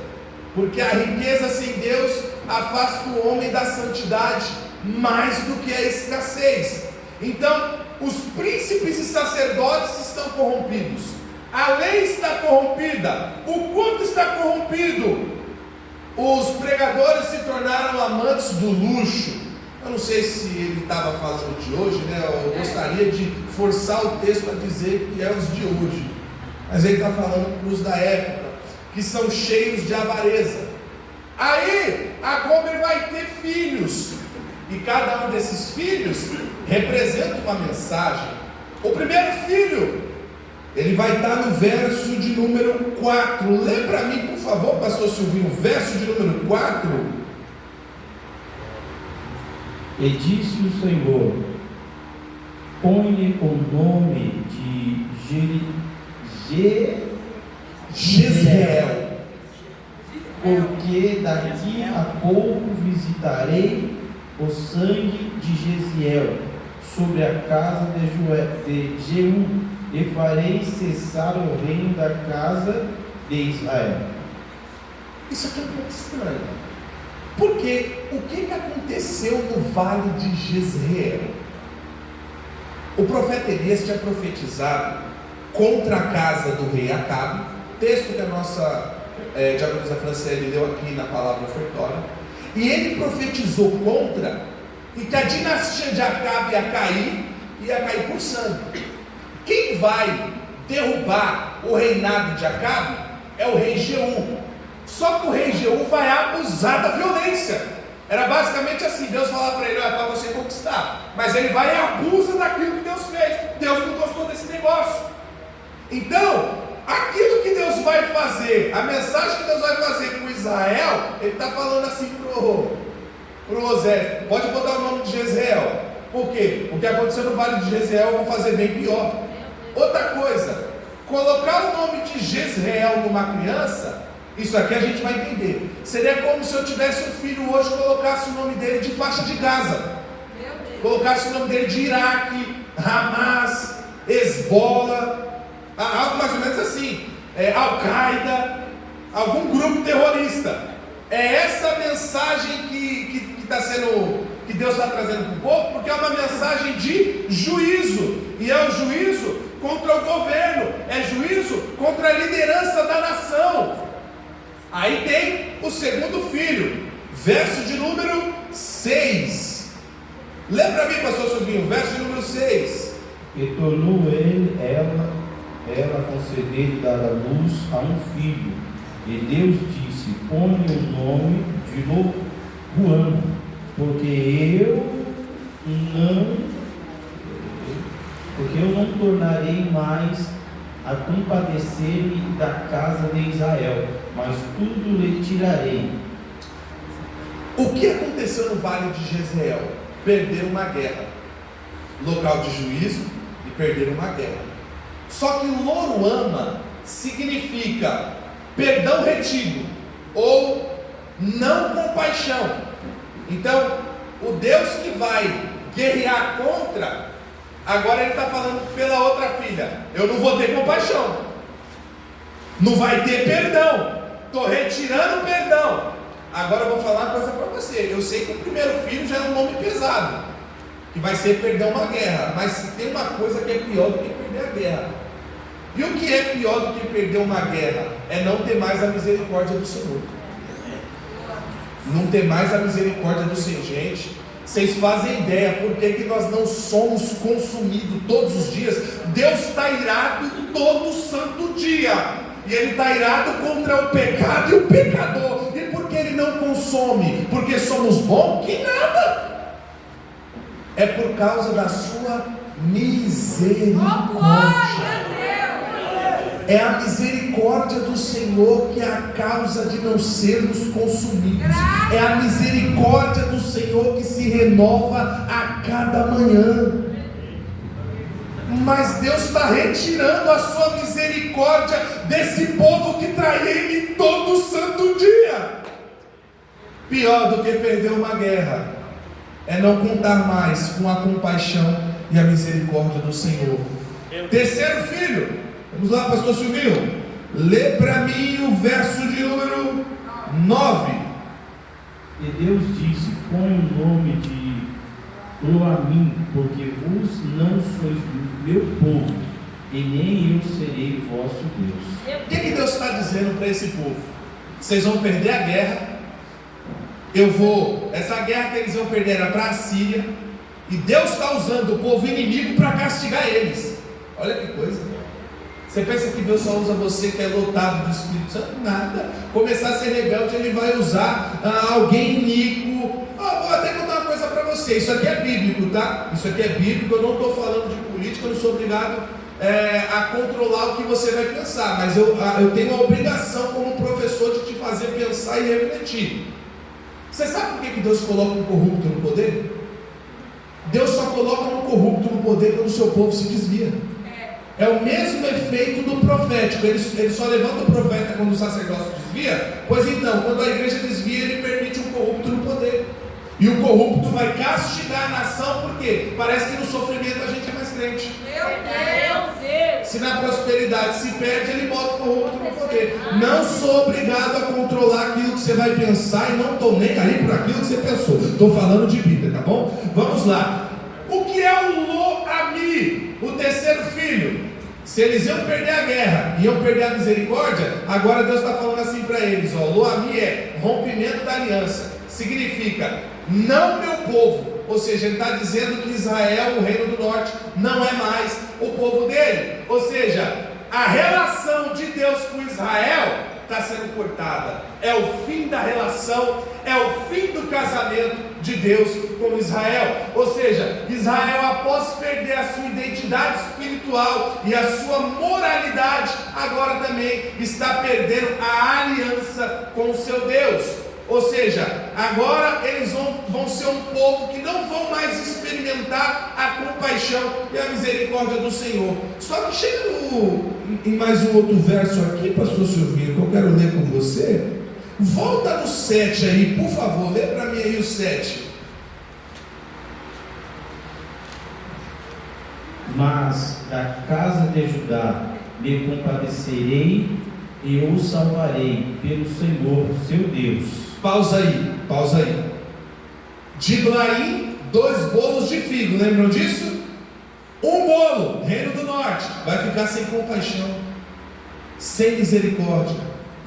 porque a riqueza sem Deus afasta o homem da santidade mais do que a escassez. Então, os príncipes e sacerdotes estão corrompidos, a lei está corrompida, o culto está corrompido, os pregadores se tornaram amantes do luxo. Eu não sei se ele estava falando de hoje, né? Eu gostaria de forçar o texto a dizer que é os de hoje, mas ele está falando para os da época, que são cheios de avareza. Aí a Gomer vai ter filhos, e cada um desses filhos representa uma mensagem. O primeiro filho, ele vai estar no verso de número 4. Lê para mim, por favor, pastor Silvinho, o verso de número 4. E disse o Senhor: põe-lhe o nome de Jezreel, porque daqui a pouco visitarei o sangue de Jeziel sobre a casa de Jeú, e farei cessar o reino da casa de Israel. Isso aqui é um pouco estranho. Porque o que aconteceu no vale de Jezreel? O profeta Elias tinha profetizado contra a casa do rei Acabe, texto que a nossa diaconisa Franciele leu aqui na palavra ofertória, e ele profetizou contra, e que a dinastia de Acabe ia cair por sangue. Quem vai derrubar o reinado de Acabe é o rei Jeú. Só que o rei Jeú vai abusar da violência. Era basicamente assim: Deus falava para ele: é para você conquistar, mas ele vai e abusa daquilo que Deus fez. Deus não gostou desse negócio. Então, aquilo que Deus vai fazer, a mensagem que Deus vai fazer com Israel, ele está falando assim pro Osés: pode botar o nome de Jezreel. Por quê? O que aconteceu no vale de Jezreel eu vou fazer bem pior. Outra coisa, colocar o nome de Jezreel numa criança, isso aqui a gente vai entender. Seria como se eu tivesse um filho hoje, colocasse o nome dele de faixa de Gaza, colocasse o nome dele de Iraque, Hamas, Hezbollah, algo mais ou menos assim, Al-Qaeda, algum grupo terrorista. É essa mensagem que Deus está trazendo para o povo, porque é uma mensagem de juízo, e é o juízo contra o governo, é juízo contra a liderança da nação. Aí tem o segundo filho, verso de número 6. Lembra para mim, pastor Silvinho, verso de número 6. E tornou ela conceder dar à luz a um filho, e Deus disse: põe o nome de Loruão, porque eu não tornarei mais a compadecer-me da casa de Israel, mas tudo lhe tirarei. O que aconteceu no vale de Jezreel? Perderam uma guerra, local de juízo, e perderam uma guerra. Só que Loruama significa perdão retido, ou não compaixão. Então, o Deus que vai guerrear contra, agora ele está falando pela outra filha: eu não vou ter compaixão, não vai ter perdão, estou retirando o perdão. Agora eu vou falar uma coisa para você. Eu sei que o primeiro filho já é um nome pesado, que vai ser perder uma guerra, mas tem uma coisa que é pior do que perder a guerra. E o que é pior do que perder uma guerra? É não ter mais a misericórdia do Senhor. Não ter mais a misericórdia do Senhor. Gente, vocês fazem ideia por que nós não somos consumidos todos os dias? Deus está irado todo santo dia, e Ele está irado contra o pecado e o pecador. E por que Ele não consome? Porque somos bons? Que nada! É por causa da sua misericórdia. É a misericórdia do Senhor que é a causa de não sermos consumidos. É a misericórdia do Senhor que se renova a cada manhã. Mas Deus está retirando a sua misericórdia desse povo que trai Ele todo santo dia. Pior do que perder uma guerra é não contar mais com a compaixão e a misericórdia do Senhor. Terceiro filho. Vamos lá, pastor Silvio. Lê para mim o verso de número 9. E Deus disse: põe o nome de Loamim, porque vos não sois meu povo, e nem eu serei vosso Deus. O que Deus está dizendo para esse povo? Vocês vão perder a guerra. Essa guerra que eles vão perder era para a Síria, e Deus está usando o povo inimigo para castigar eles. Olha que coisa. Você pensa que Deus só usa você que é lotado do Espírito Santo? Nada. Começar a ser rebelde, Ele vai usar alguém iníquo. Vou até contar uma coisa para você. Isso aqui é bíblico, tá? Isso aqui é bíblico. Eu não estou falando de política. Eu não sou obrigado a controlar o que você vai pensar. Mas eu tenho a obrigação como professor de te fazer pensar e refletir. Você sabe por que Deus coloca um corrupto no poder? Deus só coloca um corrupto no poder quando o seu povo se desvia. É o mesmo efeito do profético. Ele só levanta o profeta quando o sacerdócio desvia. Pois então, quando a igreja desvia, ele permite um corrupto no poder. E o corrupto vai castigar a nação, porque parece que no sofrimento a gente é mais crente. Meu Deus. Se na prosperidade se perde, ele bota o corrupto no poder. Não sou obrigado a controlar aquilo que você vai pensar, e não estou nem aí por aquilo que você pensou. Estou falando de Bíblia, tá bom? Vamos lá. O que é o Lo-Ami, o terceiro filho? Se eles iam perder a guerra, iam perder a misericórdia, agora Deus está falando assim para eles, ó, Lo-Ami é rompimento da aliança, significa não meu povo, ou seja, ele está dizendo que Israel, o reino do norte, não é mais o povo dele, ou seja, a relação de Deus com Israel está sendo cortada, é o fim da relação, é o fim do casamento de Deus com Israel, ou seja, Israel, após perder a sua identidade espiritual e a sua moralidade, agora também está perdendo a aliança com o seu Deus, ou seja, agora eles vão ser um povo que não vão mais experimentar a compaixão e a misericórdia do Senhor. Só que chega em mais um outro verso aqui, pastor Silvinho, que eu quero ler com você. Volta no 7 aí, por favor, lê para mim aí o 7. Mas da casa de Judá me compadecerei e o salvarei pelo Senhor, seu Deus. Pausa aí. De Iblaim, 2 bolos de figo, lembram disso? Um bolo, reino do norte, vai ficar sem compaixão, sem misericórdia,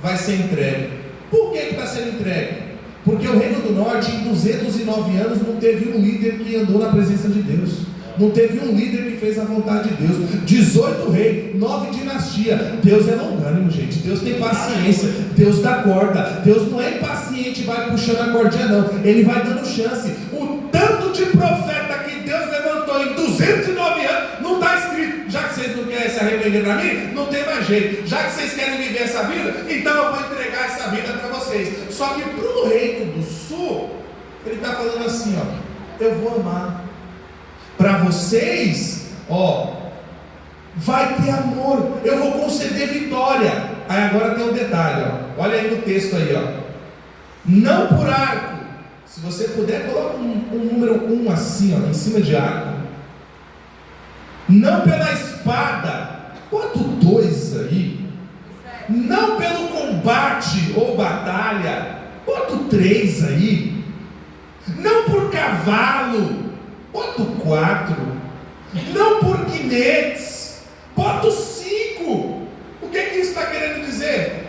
vai ser entregue. Por que está sendo entregue? Porque o reino do norte, em 209 anos, não teve um líder que andou na presença de Deus. Não teve um líder que fez a vontade de Deus. 18 reis, 9 dinastias. Deus é longânimo, gente. Deus tem paciência. Deus dá corda. Deus não é impaciente e vai puxando a cordinha, não. Ele vai dando chance. O tanto de profeta que Deus levantou em 209 anos, não está escrito. Já que vocês não querem se arrepender para mim, não tem mais jeito. Já que vocês querem viver essa vida, então eu vou entregar essa vida para vocês. Só que para o reino do sul, ele está falando assim, ó, eu vou amar. Para vocês, ó, vai ter amor, eu vou conceder vitória. Aí agora tem um detalhe, ó. Olha aí no texto aí, ó. Não por arco. Se você puder, coloca um número 1 assim, ó, em cima de arco. Não pela espada. Bota o 2 aí. Não pelo combate ou batalha. Bota o 3 aí. Não por cavalo. Bota o 4, não por guinetes, bota o 5. O que isso está querendo dizer?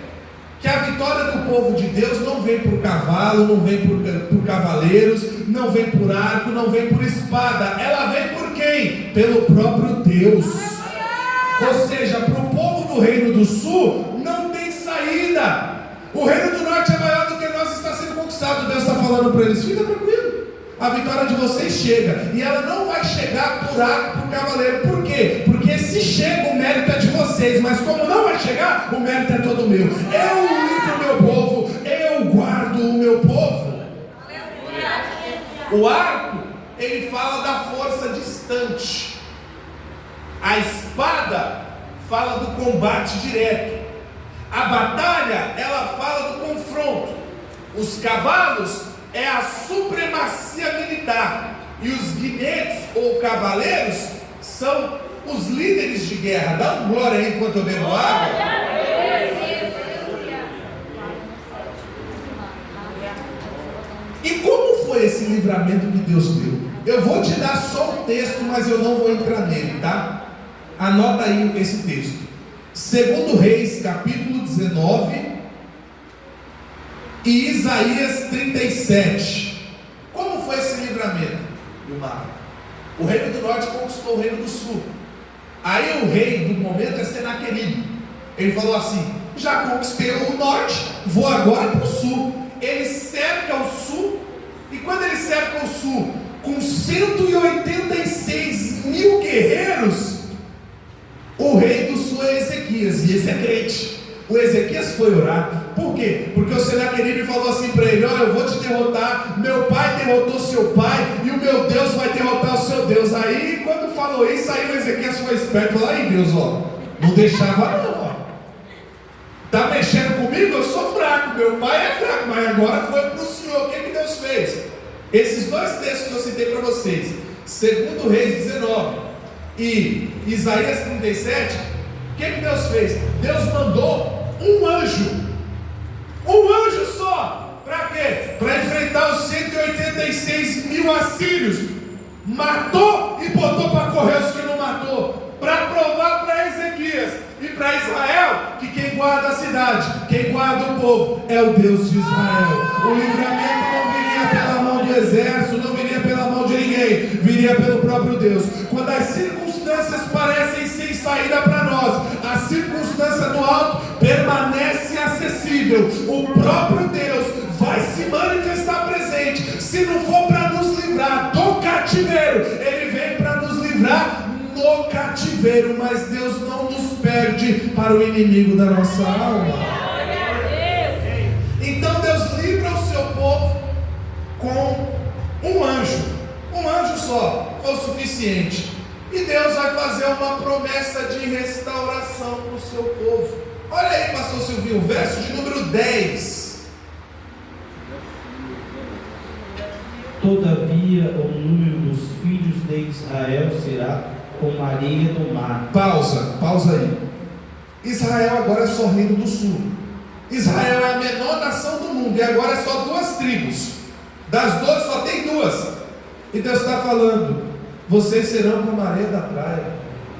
Que a vitória do povo de Deus não vem por cavalo, não vem por cavaleiros, não vem por arco, não vem por espada. Ela vem por quem? Pelo próprio Deus. Ou seja, para o povo do reino do sul não tem saída. O reino do norte é maior do que nós, está sendo conquistado. Deus está falando para eles, fica tranquilo. A vitória de vocês chega, e ela não vai chegar por arco, por cavaleiro. Por quê? Porque se chega, o mérito é de vocês, mas como não vai chegar, o mérito é todo meu. Eu livro o meu povo, eu guardo o meu povo. O arco, ele fala da força distante. A espada fala do combate direto. A batalha, ela fala do confronto. Os cavalos é a supremacia militar, e os guinetes ou cavaleiros são os líderes de guerra. Dá um glória aí enquanto eu bebo água. E como foi esse livramento que Deus deu? Eu vou te dar só o texto, mas eu não vou entrar nele, tá? Anota aí esse texto. 2 Reis, capítulo 19 e Isaías 37. Como foi esse livramento do mar? O reino do norte conquistou o reino do sul. Aí o rei do momento é Senaqueribe. Ele falou assim: já conquistei o norte, vou agora para o sul. Ele cerca o sul, e quando ele cerca o sul com 186 mil guerreiros, o rei do sul é Ezequias, e esse é crente. O Ezequias foi orar. Por quê? Porque o Senaqueribe falou assim para ele: olha, eu vou te derrotar, meu pai derrotou seu pai, e o meu Deus vai derrotar o seu Deus. Aí quando falou isso, aí o Ezequias foi esperto, falou: aí Deus, ó, não deixava não, ó. Está mexendo comigo? Eu sou fraco, meu pai é fraco, mas agora foi para o Senhor. O que Deus fez? Esses dois textos que eu citei para vocês, 2 Reis 19 e Isaías 37, o que Deus fez? Deus mandou um anjo só, para quê? Para enfrentar os 186 mil assírios. Matou e botou para correr os que não matou, para provar para Ezequias e para Israel que quem guarda a cidade, quem guarda o povo é o Deus de Israel. O livramento não viria pela mão do exército, não viria pela mão de ninguém, viria pelo próprio Deus. Quando as circunstâncias parecem sem saída para nós, a circunstância do alto permanece acessível. O próprio Deus vai se manifestar presente. Se não for para nos livrar do cativeiro, Ele vem para nos livrar no cativeiro. Mas Deus não nos perde para o inimigo da nossa alma. Então Deus livra o seu povo com um anjo só, foi o suficiente. E Deus vai fazer uma promessa de restauração para o seu povo. Olha aí, pastor Silvinho, o verso de número 10. Todavia o número dos filhos de Israel será como a areia do mar. Pausa aí. Israel agora é só reino do sul. Israel é a menor nação do mundo, e agora é só 2 tribos. Das 2 só tem 2. E Deus está falando: vocês serão como a areia da praia.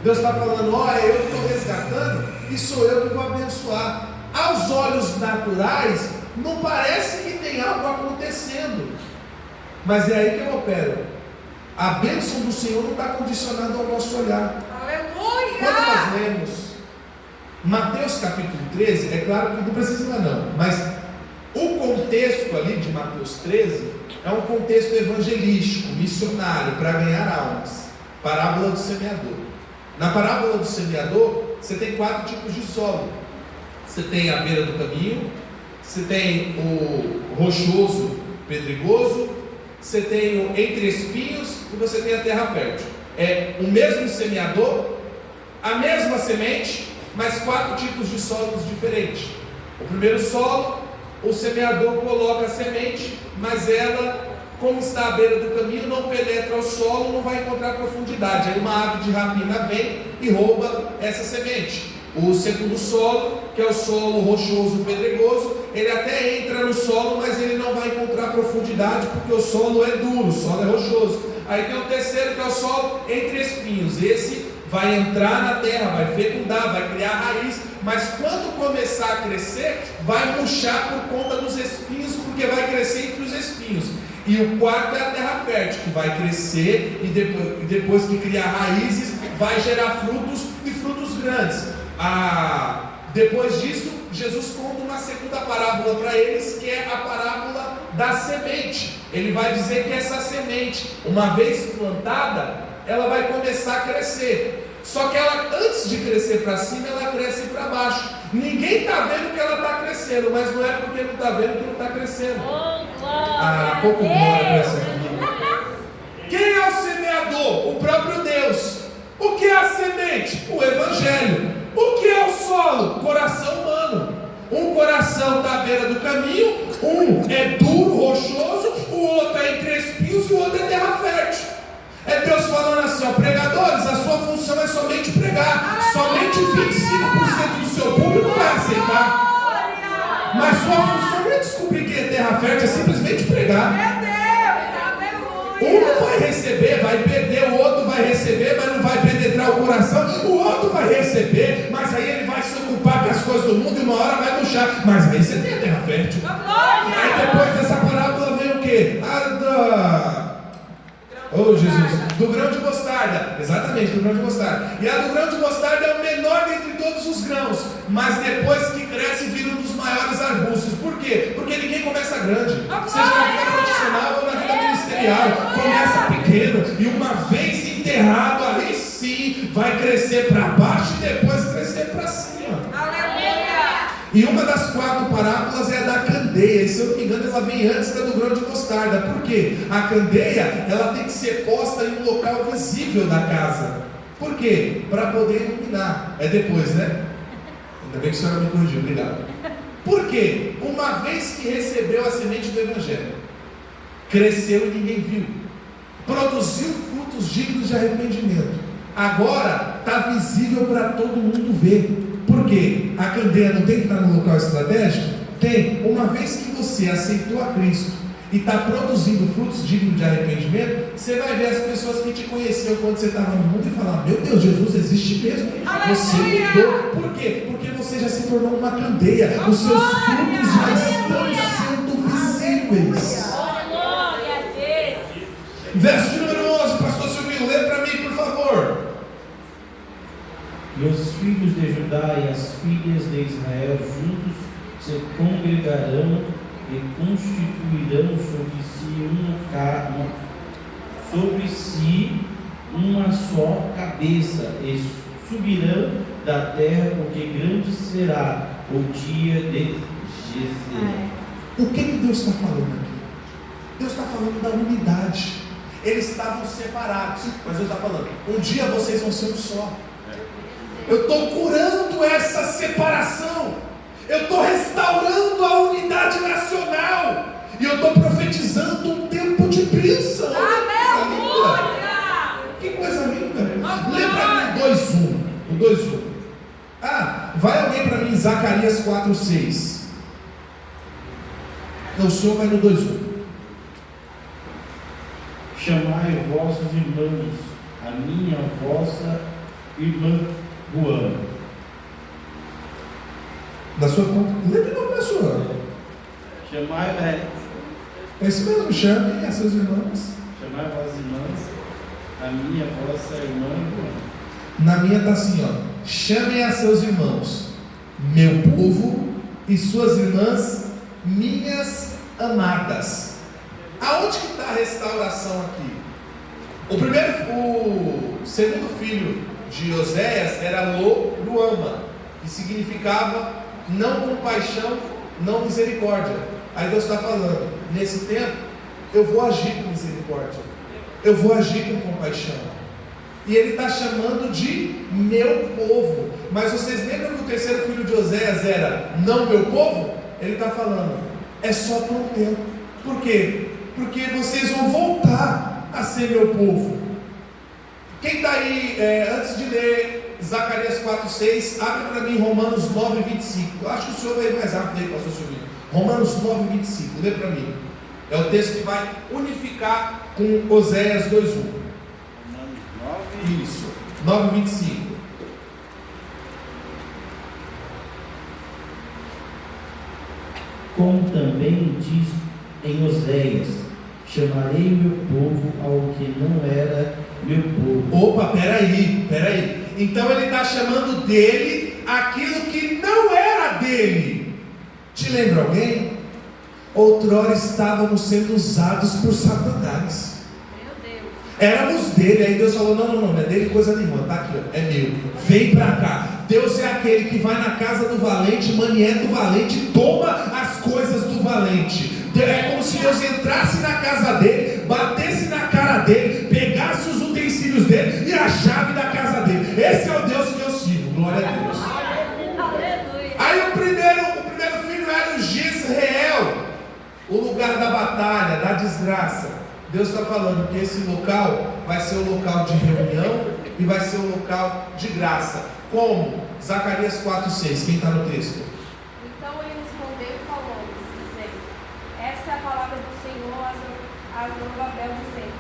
Deus está falando: ó, é eu que estou resgatando, e sou eu que vou abençoar. Aos olhos naturais, não parece que tem algo acontecendo, mas é aí que eu opero. A bênção do Senhor não está condicionada ao nosso olhar. Aleluia! Quando nós lemos Mateus capítulo 13, é claro que não precisa não, mas o contexto ali de Mateus 13 é um contexto evangelístico, missionário, para ganhar almas. Parábola do semeador. Na parábola do semeador, você tem 4 tipos de solo. Você tem a beira do caminho, você tem o rochoso, pedregoso, você tem o entre espinhos e você tem a terra fértil. É o mesmo semeador, a mesma semente, mas 4 tipos de solos diferentes. O primeiro solo, o semeador coloca a semente, mas ela, como está à beira do caminho, não penetra o solo, não vai encontrar profundidade. Aí uma ave de rapina vem e rouba essa semente. O segundo solo, que é o solo rochoso pedregoso, ele até entra no solo, mas ele não vai encontrar profundidade, porque o solo é duro, o solo é rochoso. Aí tem o terceiro, que é o solo entre espinhos. Esse vai entrar na terra, vai fecundar, vai criar raiz, mas quando começar a crescer, vai murchar por conta dos espinhos, porque vai crescer entre os espinhos. E o quarto é a terra fértil, que vai crescer e depois que criar raízes, vai gerar frutos e frutos grandes. Depois disso, Jesus conta uma segunda parábola para eles, que é a parábola da semente. Ele vai dizer que essa semente, uma vez plantada, ela vai começar a crescer. Só que ela, antes de crescer para cima, ela cresce para baixo. Ninguém está vendo que ela está crescendo, mas não é porque não está vendo que não está crescendo. Pouco glória para essa aqui. Quem é o semeador? O próprio Deus. O que é a semente? O Evangelho. O que é o solo? Coração humano. Um coração está à beira do caminho, um é duro, rochoso, o outro é entre espinhos e o outro é terra fértil. É Deus falando assim, ó, pregadores, a sua função é somente pregar. Somente 25% do seu público vai aceitar. Mas sua função não é descobrir quem é terra fértil, é simplesmente pregar. Um não vai receber, vai perder, o outro vai receber, mas não vai penetrar o coração. O outro vai receber, mas aí ele vai se ocupar com as coisas do mundo e uma hora vai murchar. Mas aí você tem a terra fértil. Aí depois dessa parábola vem o quê? Jesus, do grão de mostarda. Exatamente, do grão de mostarda. E a do grão de mostarda é o menor dentre todos os grãos, mas depois que cresce vira um dos maiores arbustos. Por quê? Porque ninguém começa grande, seja na vida profissional ou na vida ministerial. Começa pequeno e uma vez enterrado, aí sim vai crescer para baixo e depois crescer para cima. E uma das 4 parábolas é a da candeia, e se eu não me engano ela vem antes da do grão de mostarda. Por quê? A candeia, ela tem que ser posta em um local visível da casa. Por quê? Para poder iluminar. É depois, né? Ainda bem que a senhora me corrigiu, obrigado. Por quê? Uma vez que recebeu a semente do Evangelho, cresceu e ninguém viu, produziu frutos dignos de arrependimento, agora está visível para todo mundo ver. Por quê? A candeia não tem que estar no local estratégico? Tem. Uma vez que você aceitou a Cristo e está produzindo frutos dignos de arrependimento, você vai ver as pessoas que te conheciam quando você estava no mundo e falar: meu Deus, Jesus existe mesmo. Você mudou. Por quê? Porque você já se tornou uma candeia. Os seus frutos já estão sendo visíveis. Verso de número 11, pastor Silvio, lê para mim, por favor. E os filhos de Judá e as filhas de Israel juntos se congregarão e constituirão sobre si uma só cabeça, e subirão da terra, porque grande será o dia de Jezreel. O que Deus está falando aqui? Deus está falando da unidade. Eles estavam separados, mas Deus está falando: um dia vocês vão ser um só. Eu estou curando essa separação. Eu estou restaurando a unidade nacional. E eu estou profetizando um tempo de bênção. Que coisa linda. Lê para mim o 2:1. Vai alguém para mim, Zacarias 4:6. Não, o senhor vai no 2:1. Chamai vossos irmãos, a minha vossa irmã Ruana. Da sua conta, lê de novo na sua. Chamai, É isso mesmo, chamem a seus irmãos. Chamai vossas irmãs, a minha vossa irmã Ruana. Na minha está assim, ó: chamem a seus irmãos, meu povo, e suas irmãs, minhas amadas. Aonde que está a restauração aqui? O segundo filho de Oséias era Lo-Ruama, que significava não compaixão, não misericórdia. Aí Deus está falando: nesse tempo eu vou agir com misericórdia, eu vou agir com compaixão. E ele está chamando de meu povo. Mas vocês lembram que o terceiro filho de Oséias era não meu povo? Ele está falando: é só por um tempo. Por quê? Porque vocês vão voltar a ser meu povo. Quem está aí, antes de ler Zacarias 4:6, abre para mim Romanos 9:25. Eu acho que o senhor vai mais rápido aí, pastor Silvio. Romanos 9:25, lê para mim. É o texto que vai unificar com Oséias 2:1. Isso, 9:25. Como também diz em Oséias: chamarei meu povo ao que não era meu povo. Opa, peraí. Então ele está chamando dele aquilo que não era dele. Te lembra alguém? Outrora estávamos sendo usados por Satanás. Éramos dele. Aí Deus falou: não é dele coisa nenhuma, tá aqui, ó, é meu, vem pra cá. Deus é aquele que vai na casa do valente, manieta do valente e toma as coisas do valente. É como se Deus entrasse na casa dele, batesse na cara dele, pegasse os utensílios dele e a chave da casa dele. Esse é o Deus que eu sirvo, glória a Deus. Aí o primeiro filho era o Jezreel, o lugar da batalha, da desgraça. Deus está falando que esse local vai ser o local de reunião e vai ser o local de graça. Como? Zacarias 4:6, quem está no texto? Então ele respondeu e falou, dizendo: essa é a palavra do Senhor a Zorobabel, dizendo: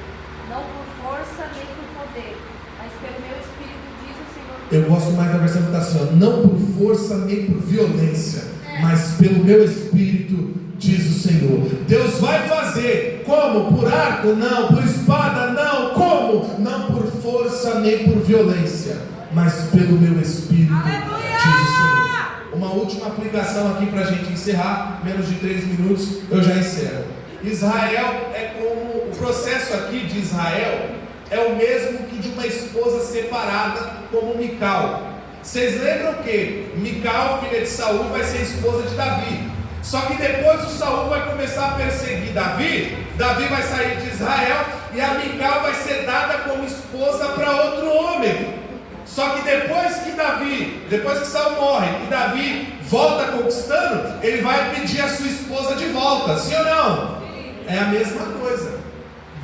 não por força nem por poder, mas pelo meu espírito, diz o Senhor. Eu gosto mais da versão que está assim, ó: não por força nem por violência, mas pelo meu espírito, diz o Senhor. Deus vai fazer. Como? Por arco? Não. Por espada? Não. Como? Não por força nem por violência, mas pelo meu espírito, diz o Senhor. Uma última aplicação aqui para a gente encerrar, menos de 3 minutos eu já encerro. Israel é como, o processo aqui de Israel é o mesmo que de uma esposa separada, como Mical. Vocês lembram que Mical, filha de Saul, vai ser esposa de Davi. Só que depois o Saul vai começar a perseguir Davi. Davi vai sair de Israel e a Mical vai ser dada como esposa para outro homem. Só que depois que Saul morre e Davi volta conquistando, ele vai pedir a sua esposa de volta, sim ou não? É a mesma coisa.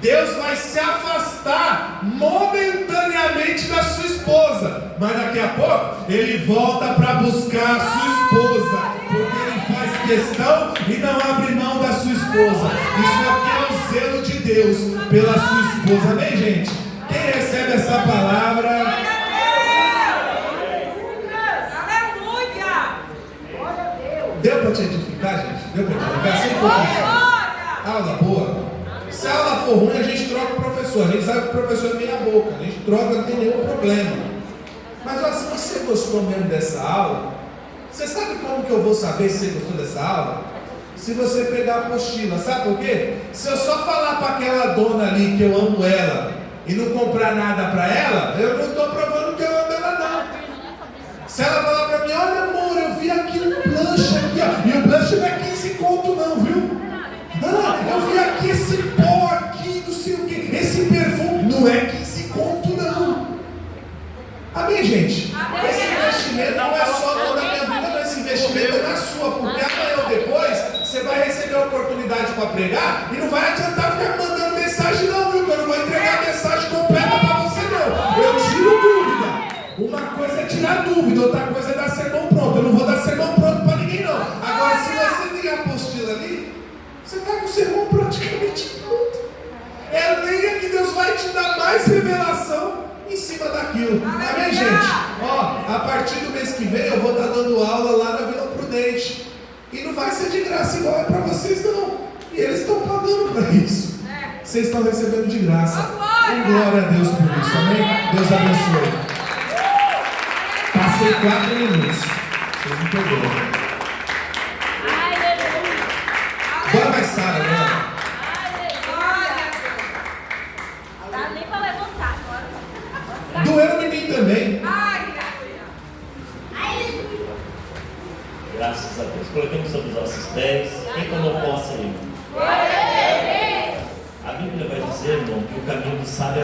Deus vai se afastar momentaneamente da sua esposa, mas daqui a pouco Ele volta para buscar a sua esposa, porque Ele faz questão e não abre mão da sua esposa. Isso aqui é o zelo de Deus pela sua esposa, amém, gente? Quem recebe essa palavra? Deu para te edificar, gente? Deu para te edificar? Sem pouquinho. Aula boa. Se a aula for ruim, a gente troca o professor. A gente sabe que o professor é meia boca. A gente troca, não tem nenhum problema. Mas ó, se você gostou mesmo dessa aula, você sabe como que eu vou saber se você gostou dessa aula? Se você pegar a apostila. Sabe por quê? Se eu só falar para aquela dona ali que eu amo ela e não comprar nada para ela, eu não estou provando que eu amo ela, não. Se ela falar para mim, olha amor, eu vi aqui um blush aqui, ó, e o blush não é 15 conto não, viu? Ah, eu vi aqui esse pó aqui, não sei o que, esse perfume, não é 15 conto não. Amém, gente? Esse investimento não é só na minha vida, não, esse investimento é na sua, porque amanhã ou depois você vai receber a oportunidade para pregar e não vai adiantar ficar mandando mensagem não, viu? Que eu não vou entregar a mensagem completa para você não. Eu tiro dúvida. Uma coisa é tirar dúvida, outra coisa é dar sermão pronto. Eu não vou dar sermão pronto para ninguém não. Agora, se você tem a apostila ali, você está com o sermão praticamente pronto. É leia que Deus vai te dar mais revelação em cima daquilo. Amém, gente? Ó, a partir do mês que vem eu vou estar dando aula lá na Vila Prudente. E não vai ser de graça igual é para vocês não. E eles estão pagando para isso. Vocês estão recebendo de graça. Glória a Deus por isso. Amém? Deus abençoe. Passei 4 minutos. Vocês me perdoam. Bora mais, Sara, né? Dá nem para levantar agora. Doeu em mim também. Graças a Deus. Coloquemos sobre os nossos pés. Quem tomou posse aí? A Bíblia vai dizer, irmão, que o caminho do sábio